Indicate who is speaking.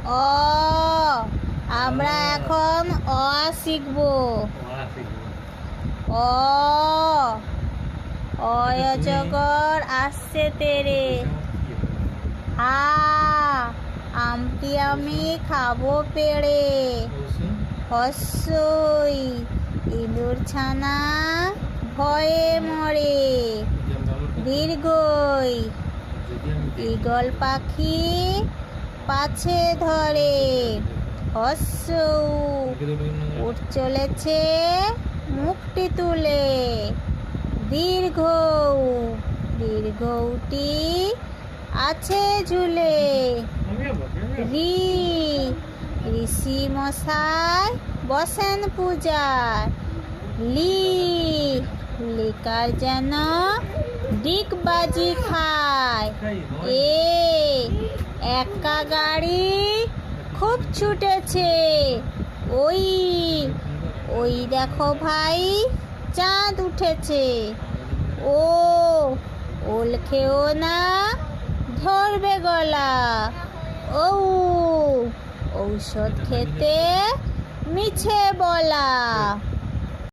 Speaker 1: অ আমরা এখন অ শিখব। অ অজগর আসছে তেরে। আ আমটি আমি খাবো পেড়ে। হস্যই ইঁদুর ছানা ভয়ে মরে। দীর্ঘই ঈগল পাখি পাছে ধরে। হস্য উঠ চলেছে মুখটি তুলে। দীর্ঘ দীর্ঘটি আছে ঝুলে। ঋ ঋষি মশাই বসেন পূজায়। লি লিকার যেন ডিগবাজি খায়। এ একা গাড়ি খুব ছুটেছে। ওই ওই দেখো ভাই চাঁদ উঠেছে। ও ওল খেও না ধরবে গলা। ঔ ঔষধ খেতে মিছে বলা।